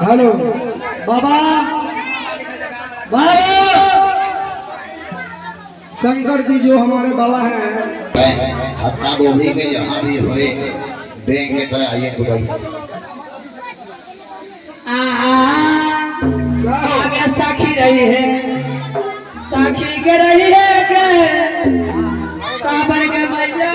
hello बाबा बाबा शंकर जी जो हमारे बाबा हैं अपना गोभी में यहाँ भी हुए बैंक के तरह आइए आगे साखी रही है साखी के रही है के साबर के मैया